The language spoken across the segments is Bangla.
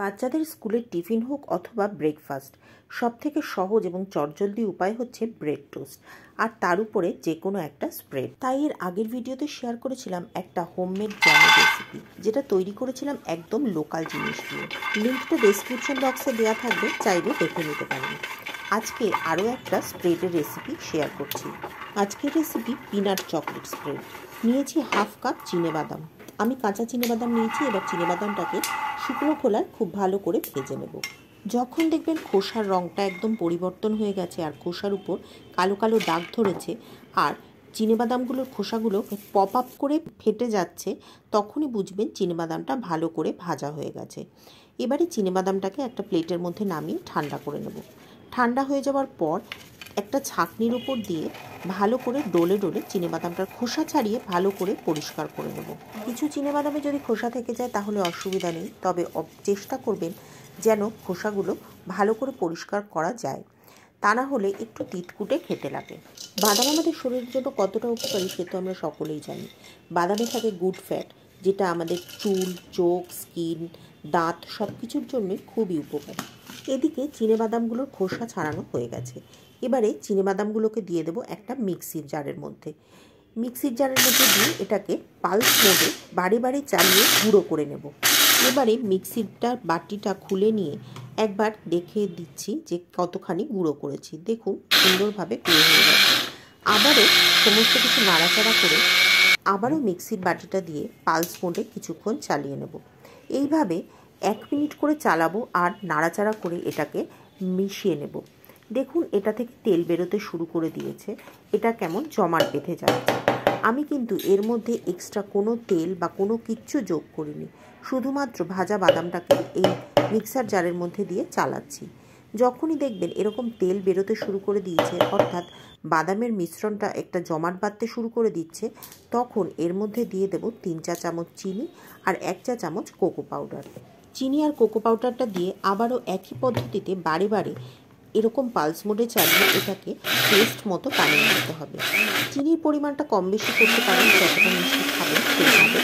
বাচ্চাদের স্কুলের টিফিন হোক অথবা ব্রেকফাস্ট, সবথেকে সহজ এবং চটজলদি উপায় হচ্ছে ব্রেড টোস্ট, আর তার উপরে যে কোনো একটা স্প্রেড। তাই এর আগের ভিডিওতে শেয়ার করেছিলাম একটা হোমমেড জ্যামের রেসিপি, যেটা তৈরি করেছিলাম একদম লোকাল জিনিস দিয়ে। লিঙ্কটা ডেসক্রিপশন বক্সে দেওয়া থাকবে, চাইলে দেখে নিতে পারেন। আজকে আরও একটা স্প্রেডের রেসিপি শেয়ার করছি। আজকের রেসিপি পিনাট চকলেট স্প্রেড। নিয়েছি হাফ কাপ চিনেবাদাম। আমি কাঁচা চিনেবাদাম নিয়েছি। এবার চিনেবাদামটাকে শুকনো খোলায় খুব ভালো করে ভেজে নেব। যখন দেখবেন খোসার রঙটা একদম পরিবর্তন হয়ে গেছে আর খোসার উপর কালো কালো দাগ ধরেছে আর চিনেবাদামগুলোর খোসাগুলো পপ আপ করে ফেটে যাচ্ছে, তখনই বুঝবেন চিনেবাদামটা ভালো করে ভাজা হয়ে গেছে। এবারে চিনেবাদামটাকে একটা প্লেটের মধ্যে নামিয়ে ঠান্ডা করে নেব। ঠান্ডা হয়ে যাওয়ার পর একটা ছাঁকনির উপর দিয়ে ভালো করে ডলে ডলে চিনেবাদামটার খোসা ছাড়িয়ে ভালো করে পরিষ্কার করে নেব। কিছু চিনেবাদামে যদি খোসা থেকে যায় তাহলে অসুবিধা নেই, তবে চেষ্টা করবেন যেন খোসাগুলো ভালো করে পরিষ্কার করা যায়, তা না হলে একটু তিতকুটে খেতে লাগে। বাদাম আমাদের শরীরের জন্য কতটা উপকারী সে তো আমরা সকলেই জানি। বাদামে থাকে গুড ফ্যাট, যেটা আমাদের চুল, চোখ, স্কিন, দাঁত সব কিছুর জন্যই খুবই উপকারী। এদিকে চিনেবাদামগুলোর খোসা ছাড়ানো হয়ে গেছে। এবারে চিনেবাদামগুলোকে দিয়ে দেবো একটা মিক্সির জারের মধ্যে। মিক্সির জারের মধ্যে দিয়ে এটাকে পালস মোডে বারে বারে চালিয়ে গুঁড়ো করে নেব। এবারে মিক্সিরটার বাটিটা খুলে নিয়ে একবার দেখে দিচ্ছি যে কতখানি গুঁড়ো করেছি। দেখুন সুন্দরভাবে গুঁড়ো হয়ে গেছে। আবারও সমস্ত কিছু নাড়াচাড়া করে আবারও মিক্সির বাটিটা দিয়ে পালস মোডে কিছুক্ষণ চালিয়ে নেব। এইভাবে 1 মিনিট করে চালাবো আর নাড়াচাড়া করে এটাকে মিশিয়ে নেব। দেখুন এটা থেকে তেল বেরোতে শুরু করে দিয়েছে। এটা কেমন জমাট বেঁধে যাচ্ছে। আমি কিন্তু এর মধ্যে এক্সট্রা কোনো তেল বা কোনো কিচ্ছু যোগ করিনি, শুধুমাত্র ভাজা বাদামটাকে এই মিক্সার জারের মধ্যে দিয়ে চালাচ্ছি। যখনই দেখবেন এরকম তেল বেরোতে শুরু করে দিয়েছে, অর্থাৎ বাদামের মিশ্রণটা একটা জমাট বাঁধতে শুরু করে দিচ্ছে, তখন এর মধ্যে দিয়ে দেব 3 চা চামচ চিনি আর 1 চা চামচ কোকো পাউডার। চিনি আর কোকো পাউডারটা দিয়ে আবারও একই পদ্ধতিতে বারে বারে এরকম পালস মোডে চালিয়ে এটাকে পেস্ট মতো বানিয়ে নিতে হবে। চিনির পরিমাণটা কম বেশি করতে পারেন, যতটা মিষ্টি খাবেন সেইভাবে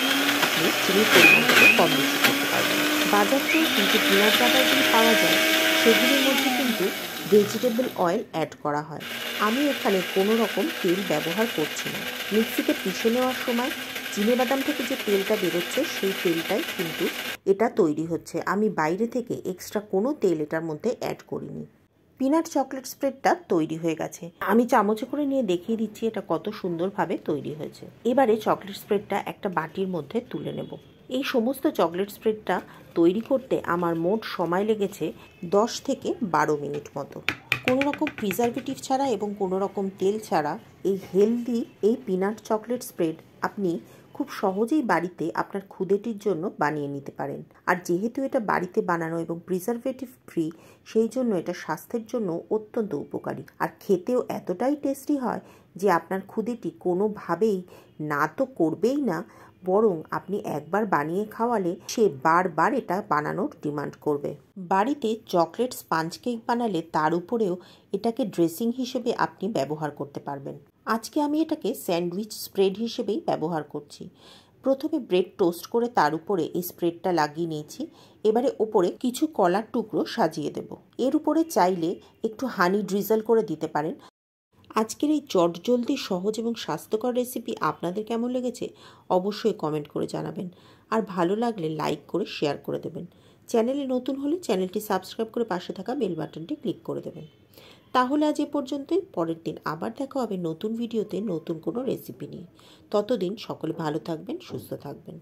আপনি চিনির পরিমাণটাকে কম বেশি করতে পারবেন। বাজার থেকে কিন্তু পিনাট বাটারগুলি পাওয়া যায়, সেগুলির মধ্যে কিন্তু ভেজিটেবল অয়েল অ্যাড করা হয়। আমি এখানে কোনো রকম তেল ব্যবহার করছি না। মিক্সিতে পিষে নেওয়ার সময় চিনেবাদাম থেকে যে তেলটা বেরোচ্ছে সেই তেলটাই কিন্তু এটা তৈরি হচ্ছে। আমি বাইরে থেকে এক্সট্রা কোনো তেল এটার মধ্যে অ্যাড করিনি। পিনাট চকলেট স্প্রেডটা তৈরি হয়ে গেছে। আমি চামচে করে নিয়ে দেখিয়ে দিচ্ছি এটা কত সুন্দরভাবে তৈরি হয়েছে। এবারে চকলেট স্প্রেডটা একটা বাটির মধ্যে তুলে নেব। এই সমস্ত চকলেট স্প্রেডটা তৈরি করতে আমার মোট সময় লেগেছে 10 থেকে 12 মিনিট মতো। কোনো রকম প্রিজারভেটিভ ছাড়া এবং কোনো রকম তেল ছাড়া এই হেলদি এই পিনাট চকলেট স্প্রেড আপনি খুব সহজেই বাড়িতে আপনার ক্ষুদেটির জন্য বানিয়ে নিতে পারেন। আর যেহেতু এটা বাড়িতে বানানো এবং প্রিজারভেটিভ ফ্রি, সেই জন্য এটা স্বাস্থ্যের জন্য অত্যন্ত উপকারী আর খেতেও এতটাই টেস্টি হয় যে আপনার ক্ষুদেটি কোনোভাবেই না তো করবেই না, বরং আপনি একবার বানিয়ে খাওয়ালে সে বারবার এটা বানানোর ডিমান্ড করবে। বাড়িতে চকলেট স্পঞ্জ কেক বানালে তার উপরেও এটাকে ড্রেসিং হিসেবে আপনি ব্যবহার করতে পারবেন। আজকে আমি এটাকে স্যান্ডউইচ স্প্রেড হিসেবেই ব্যবহার করছি। প্রথমে ব্রেড টোস্ট করে তার উপরে এই স্প্রেডটা লাগিয়ে নিয়েছি। এবারে ওপরে কিছু কলার টুকরো সাজিয়ে দেব। এর উপরে চাইলে একটু হানি ড্রিজল করে দিতে পারেন। আজকের এই চটজলদি সহজ এবং স্বাস্থ্যকর রেসিপি আপনাদের কেমন লেগেছে অবশ্যই কমেন্ট করে জানাবেন, আর ভালো লাগলে লাইক করে শেয়ার করে দেবেন। চ্যানেলে নতুন হলে চ্যানেলটি সাবস্ক্রাইব করে পাশে থাকা বেল বাটনটি ক্লিক করে দেবেন। তাহলে আজ এ পর্যন্তই। পরের দিন আবার দেখা হবে নতুন ভিডিওতে নতুন কোনো রেসিপি নিয়ে। ততদিন সকলে ভালো থাকবেন, সুস্থ থাকবেন।